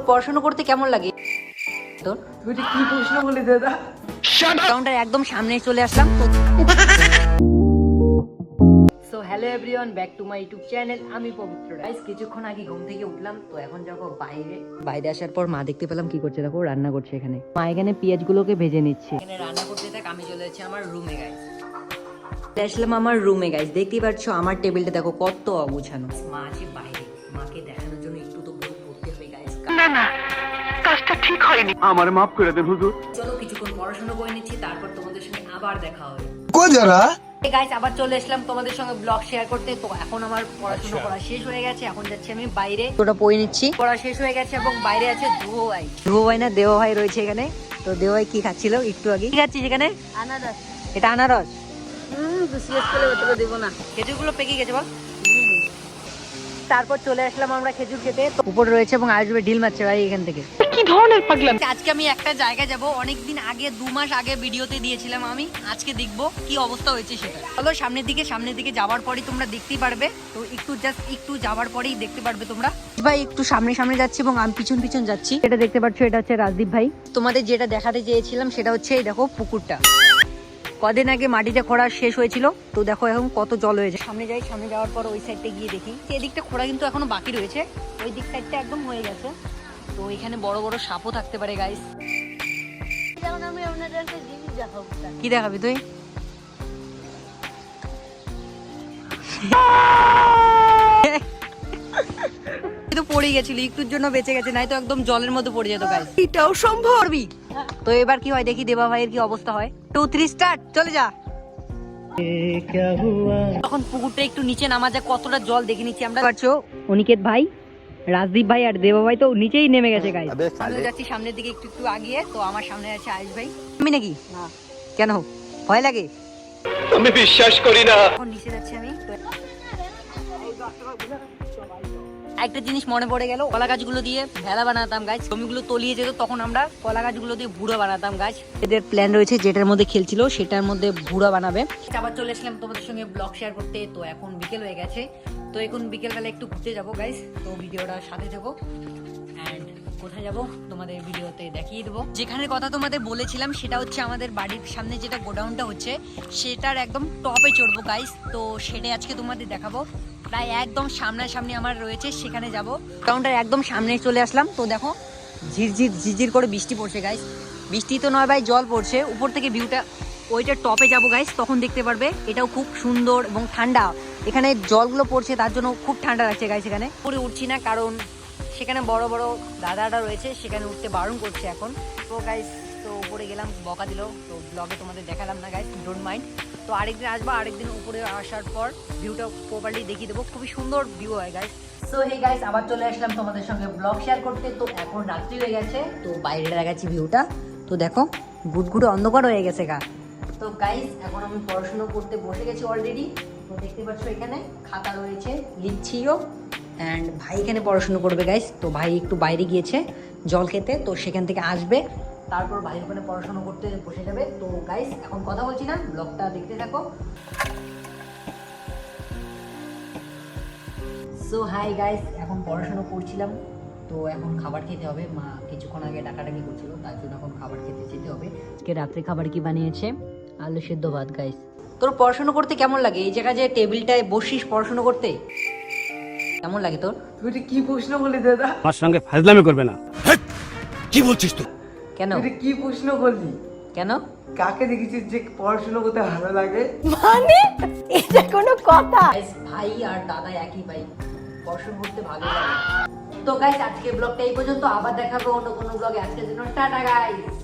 পড়াশোনা করতে কেমন লাগে তোর? তুই কি প্রশ্ন বলি দাদা? কাউন্টার একদম সামনে চলে আসলাম তো। So hello everyone, back to my YouTube channel. আমি পবিত্র। গাইস কিছুক্ষণ আগে ঘুম থেকে উঠলাম, তো এখন যাবো বাইরে আসার পর মা দেখতে পেলাম কি করছে, দেখো রান্না করছে। এখানে মা এখানে পেঁয়াজগুলোকে ভেজে নিচ্ছে। এখানে রান্না করতে থাক, আমি চলে যাচ্ছি আমার রুমে। গাইস আসলাম আমার রুমে। গাইস দেখতেই পাচ্ছ আমার টেবিলটা দেখো কত অগুছানো। মা আছে বাইরে, মাকে দেখানোর জন্য একটু তো বই পড়তে হবে। গাইস না কাজটা ঠিক হয়নি, আমার মাফ করে দেন হুজুর। চলো কিছুক্ষণ পড়াশোনা করে নিচ্ছি, তারপর তোমাদের সঙ্গে আবার দেখা হবে। কই যারা গাইস আবার চলে আসলাম তোমাদের সঙ্গে ব্লগ শেয়ার করতে। তো এখন আমার পড়াশোনা করা শেষ হয়ে গেছে, এখন যাচ্ছি আমি বাইরে। ওটা পড়ে নিচ্ছি, পড়া শেষ হয়ে গেছে এবং বাইরে আছে ধ্রুব ভাই না দেও ভাই রয়েছে এখানে। তো দেও ভাই কি খাচ্ছিল একটু আগে? কি খাচ্ছিস এখানে? আনারস। এটা আনারস? বিশেষ করে ওটা দেব না। খেজুরগুলো পেকে গেছে বল। তারপর চলে আসলাম আমরা খেজুর খেতে। তো উপরে রয়েছে এবং আসবে ঢিল মারছে ভাই এখান থেকে। কি ধরনের পাগলাম! আজকে আমি একটা জায়গায় যাব, অনেকদিন আগে 2 মাস আগে ভিডিওতে দিয়েছিলাম আমি। আজকে দেখবো কি অবস্থা হয়েছে সেটা। চলো সামনের দিকে যাওয়ার পরেই তোমরা দেখতেই পারবে। তো একটু যাওয়ার পরেই দেখতে পারবে তোমরা। ভাই একটু সামনে যাচ্ছি এবং আমি পিছন যাচ্ছি। এটা দেখতে পাচ্ছ, এটা হচ্ছে রাজদীপ ভাই। তোমাদের যেটা দেখাতে চেয়েছিলাম সেটা হচ্ছে এই দেখো পুকুরটা। কদিন আগে মাটিতে খোঁড়া শেষ হয়েছিল, তো দেখো এখন কত জল হয়েছে। সামনে যাওয়ার পর ওই সাইডটা গিয়ে দেখি। এদিকটা খোঁড়া কিন্তু এখনো বাকি রয়েছে, ওই দিক সাইডটা একদম হয়ে গেছে। তো এখানে বড় বড় সাপও থাকতে পারে গাইস। যেমন আমি আপনাদের একটা জিনিস দেখাবো। কি দেখাবি তুই? তো পড়ে গেছিল, একটুর জন্য বেঁচে গেছে, নাই তো একদম জলের মধ্যে পড়ে যেত গাইস। এটাও সম্ভব। তো এবার কি হয় দেখি দেবা ভাইয়ের কি অবস্থা হয়। 2 3 স্টার্ট, চলে যা। তখন পুকুরটা একটু নিচে নামা যায়, কতটা জল দেখে নিচ্ছি আমরা। পারছো অনিকেত ভাই, রাজদীপ ভাই আর দেবা ভাই তো নিচেই নেমে গেছে গাইস। আমি যাচ্ছি সামনের দিকে একটু আগিয়ে। তো আমার সামনে আছে আয়ুষ ভাই। আমি নাকি না, কেন ভয় লাগে? আমি বিশ্বাস করি না। এখন নিচে যাচ্ছি আমি। একটা জিনিস মনে পড়ে গেল, কলা গাছগুলো দিয়ে ভেলা বানাতাম গাছ। জমিগুলো তলিয়ে যেত, তখন আমরা কলা গাছগুলো দিয়ে ভুড়া বানাতাম গাছ। এদের প্ল্যান রয়েছে যেটার মধ্যে খেলছিল সেটার মধ্যে ভুড়া বানাবে। আবার চলে আসলাম তোমাদের সঙ্গে ব্লগ শেয়ার করতে। তো এখন বিকেল হয়ে গেছে, তো এখন বিকেলবেলা একটু ঘুরতে যাবো গাইস। তো ভিডিওটা সাথে যাবো, অ্যান্ড কোথায় যাব তোমাদের ভিডিওতে দেখিয়ে দেবো। যেখানের কথা তোমাদের বলেছিলাম সেটা হচ্ছে আমাদের বাড়ির সামনে যেটা গোডাউনটা হচ্ছে সেটার একদম টপে চড়বো গাইস। তো সেটাই আজকে তোমাদের দেখাবো। প্রায় একদম সামনাসামনি আমার রয়েছে, সেখানে যাব। গোডাউনটার একদম সামনে চলে আসলাম। তো দেখো ঝিরঝির করে বৃষ্টি পড়ছে গাইস। বৃষ্টি তো নয় ভাই, জল পড়ছে উপর থেকে। ভিউটা ওইটা টপে যাব গাইস, তখন দেখতে পারবে। এটাও খুব সুন্দর এবং ঠান্ডা। এখানে জলগুলো পড়ছে তার জন্য খুব ঠান্ডা লাগছে গাইস। এখানে উপরে উঠছি না, কারণ সেখানে বড় বড় দাদারা রয়েছে, সেখানে উঠতে বারণ করছে এখন। তো গাইস তো উপরে গেলাম, বকা দিল। তো ব্লগে তোমাদের দেখালাম না গাইস, ডোন্ট মাইন্ড। তো আরেকদিন আসবো, আরেকদিন উপরে আসার পর ভিউটা প্রপারলি দেখিয়ে দেবো। খুবই সুন্দর ভিউ হয় গাইস। সো হে গাইস আবার চলে আসলাম তোমাদের সঙ্গে ব্লগ শেয়ার করতে। তো এখন রাত্রি হয়ে গেছে, তো বাইরে দেখাচ্ছি ভিউটা। তো দেখো গুটগুটে অন্ধকার হয়ে গেছে গা। তো গাইস এখন আমি পড়াশোনা করতে বসে গেছি অলরেডি। তো দেখতে পাচ্ছ এখানে খাতা রয়েছে, লিখছিও। অ্যান্ড ভাই এখানে পড়াশুনো করবে গাইস। তো ভাই একটু বাইরে গিয়েছে জল খেতে, তো সেখান থেকে আসবে, তারপর ভাই ওখানে পড়াশোনা করতে বসে যাবে। তো গাইস এখন কথা বলছি না, ব্লগটা দেখতে থাকো। সো হাই গাইস, এখন পড়াশোনা করছিলাম। তো এখন খাবার খেতে হবে। মা কিছুক্ষণ আগে ডাকাডাকি করছিল, তার জন্য এখন খাবার খেতে যেতে হবে। আজকে রাত্রে খাবার কি বানিয়েছে? আলু সেদ্ধ ভাত গাইস। তোর পড়াশোনা করতে কেমন লাগে? এই জায়গায় যে টেবিলটায় বসিস পড়াশোনা করতে, কেমন লাগে তোর? তুই কি প্রশ্ন বলি দাদা? আমার সঙ্গে ফাজলামি করবে না। কি বলছিস তুই? কেন তুই কি প্রশ্ন করলি? কেন? কাকে দেখেছিস যে পড়াশোনা করতে ভালো লাগে? মানে এটা কোনো কথা? গাইস ভাই আর দাদা একই ভাই, পড়াশোনা করতে ভালো লাগে। তো গাইস আজকে ব্লগটা এই পর্যন্ত, আবার দেখাবো অন্য কোনো ব্লগে। আজকের জন্য টাটা গাইস।